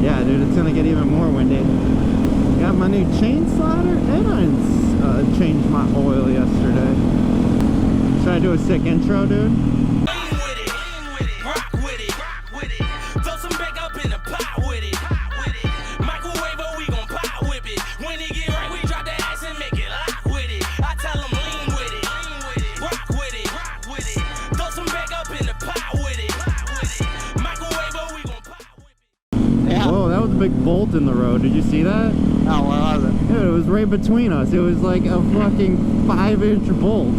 Yeah, dude, it's gonna get even more windy. Got my new chain slider, and I changed my oil yesterday. Should I do a sick intro, dude? Big bolt in the road. Did you see that? No, where was it? Dude, it was right between us. It was like a fucking 5-inch bolt.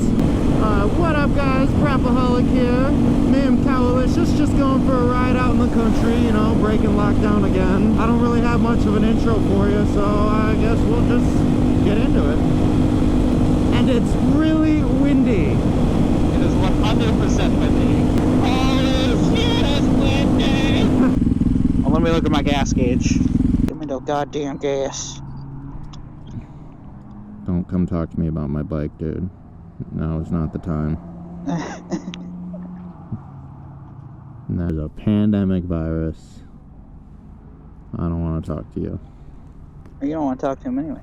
What up, guys? Rapaholic here. Me and Cowalicious just going for a ride out in the country, you know, breaking lockdown again. I don't really have much of an intro for you, so I guess we'll just get into it. And it's really windy. It is 100% windy. Holy shit, it's windy! Well, let me look at my gas gauge. Give me the goddamn gas. Don't come talk to me about my bike, dude. No, it's not the time. There's a pandemic virus. I don't want to talk to you. You don't want to talk to him anyway.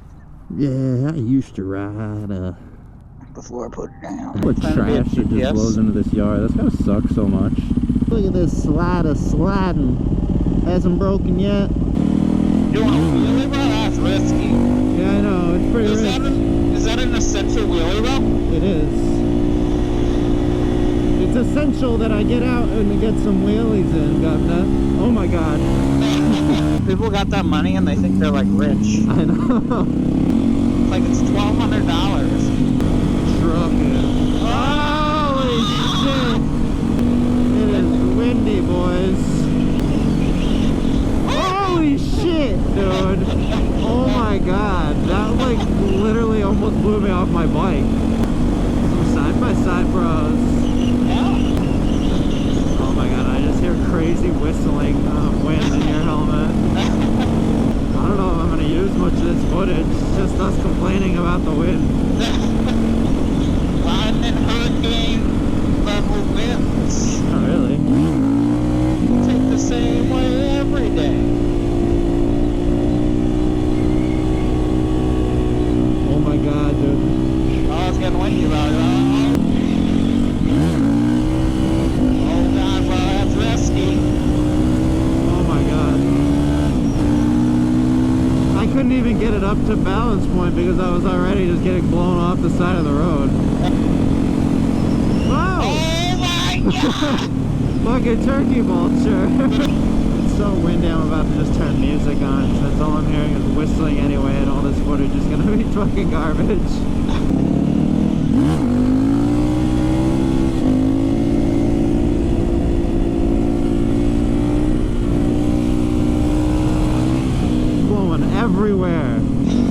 Yeah, I used to ride before I put it down. What trash that just blows into this yard. That's gotta suck so much. Look at this slider sliding. Hasn't broken yet. You want a wheelie, bro? That's risky. Yeah, I know. It's pretty risky. Is that an essential wheelie, bro? It is. It's essential that I get out and get some wheelies in, governor. Oh my god. People got that money and they think they're like rich. I know. Like it's $1,200. Trucking. Holy shit. It is windy, boys. Holy shit, dude. Oh my god. That like literally almost blew me off my bike. Some side-by-side bros. Oh my god, I just hear crazy whistling wind in your helmet. I don't know if I'm going to use much of this footage. It's just us complaining about the wind. Riding in hurricane level winds. Oh really? Take the same way every day. Oh my god, dude. Oh, it's getting windy, bro. Oh god, bro, that's risky. Oh my god. I couldn't even get it up to balance point because I was already just getting blown off the side of the road. Wow! Oh my god! Fucking turkey vulture. It's so windy, I'm about to just turn music on since all I'm hearing is whistling anyway, and all this footage is gonna be fucking garbage. Blowing everywhere.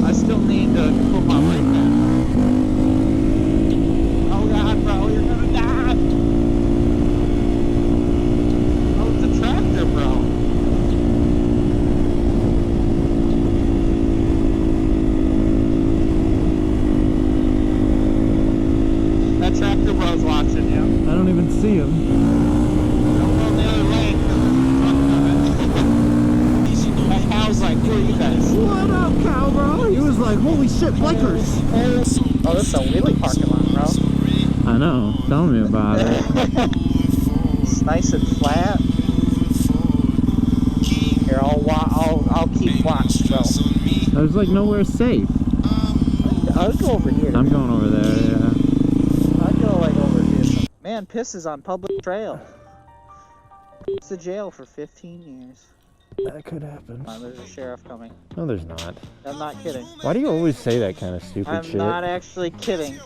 I still need to put my brake down. Oh god, bro, you're gonna die! Oh, it's a tractor, bro. That tractor bro's watching you. I don't even see him. Don't go the other lane, that cow's like, who are you guys? What up, cow, bro? He was like, holy shit, bikers. Oh, this is a wheelie parking lot, bro. I know. Tell me about it. It's nice and flat. Here, I'll keep watch, bro. There's like nowhere safe. I'll go over here. I'm going over there, yeah. I'll go like over here. Man pisses on public trail. It's to jail for 15 years. That could happen. There's a sheriff coming. No, there's not. I'm not kidding. Why do you always say that kind of stupid shit? I'm not actually kidding.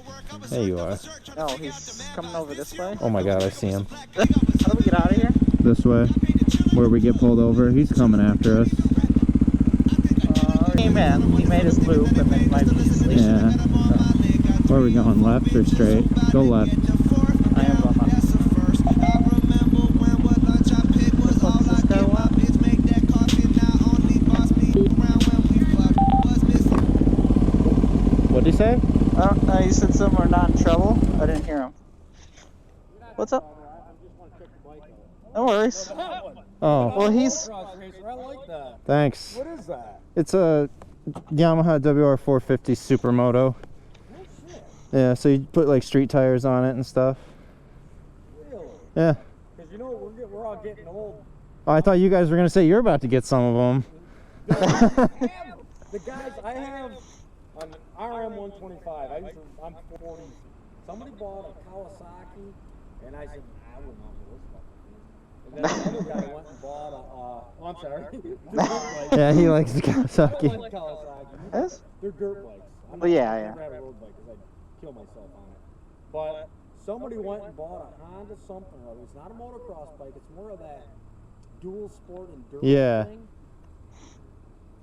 There you are. No, he's coming over this way. Oh my god, I see him. How do we get out of here? This way. Where we get pulled over. He's coming after us. He made his loop and then might be sleeping. Yeah. Where are we going? Left or straight? Go left. I am going left. What'd he say? You said some are not in trouble. I didn't hear him. What's up? No worries. Oh, Well, he's- Motocross racer. I like that. thanks. What is that? It's a Yamaha WR450 Supermoto. No shit. Yeah, so you put like street tires on it and stuff. Really? Yeah. Because you know we're all getting old. Oh, I thought you guys were gonna say you're about to get some of them. The guys I have an RM125. I'm 40. Somebody bought a Kawasaki, and I said I wouldn't know this fucking thing. And then another guy went and bought a. Oh, I'm sorry. They're dirt bikes. Yeah, he likes the I don't Kawasaki. like Kawasaki. Yes? They're dirt bikes. I'm Well, yeah, I'd yeah. never had a road bike because I'd kill myself on it. But somebody went and bought a Honda something or other. It's not a motocross bike. It's more of that dual sport endurance Yeah. thing.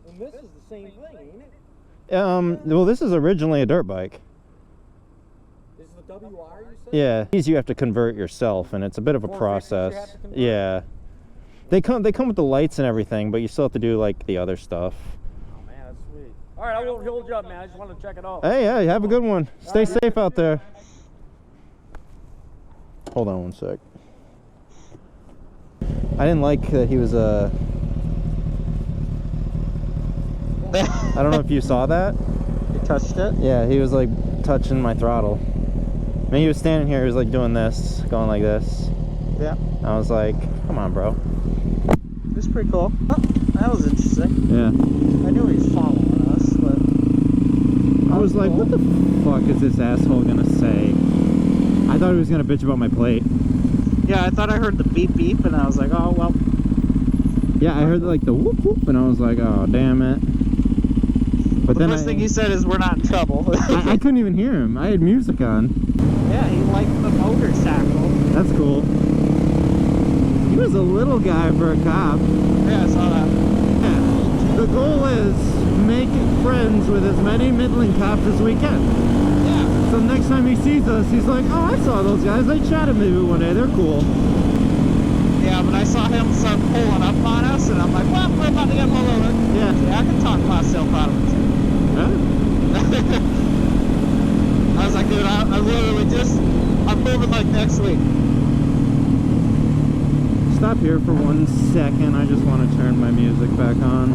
And this is the same thing, ain't it? Well, this is originally a dirt bike. This is the WR you said? Yeah, these you have to convert yourself, and it's a bit of a 450s you process. have to convert? Yeah, they come with the lights and everything, but you still have to do like the other stuff. Oh man, that's sweet. All right, I won't hold you up, man. I just wanted to check it out. Hey, yeah, have a good one. Stay safe out there. Hold on one sec. I didn't like that he was I don't know if you saw that. You touched it? Yeah, he was like touching my throttle. I mean, he was standing here, he was like doing this, going like this. Yeah. I was like, come on, bro. It was pretty cool. Oh, that was interesting. Yeah. I knew he was following us, but I was like, what the fuck is this asshole gonna say? I thought he was gonna bitch about my plate. yeah, I thought I heard the beep beep, and I was like, oh well. Yeah, I heard like the whoop whoop, and I was like, oh damn it. But The then first thing he said is we're not in trouble. I couldn't even hear him. I had music on. Yeah, he liked the motorcycle. That's cool. He was a little guy for a cop. Yeah, I saw that. Yeah. The goal is make friends with as many Midland cops as we can. Yeah. So next time he sees us, he's like, oh, I saw those guys. They chatted maybe one day. They're cool. Yeah, but I saw him start pulling up on us, and I'm like, well, we're about to get pulled over. Yeah. Yeah, I can talk myself out of it. Huh? I was like, dude, I literally I'm moving like next week. Stop here for 1 second. I just want to turn my music back on.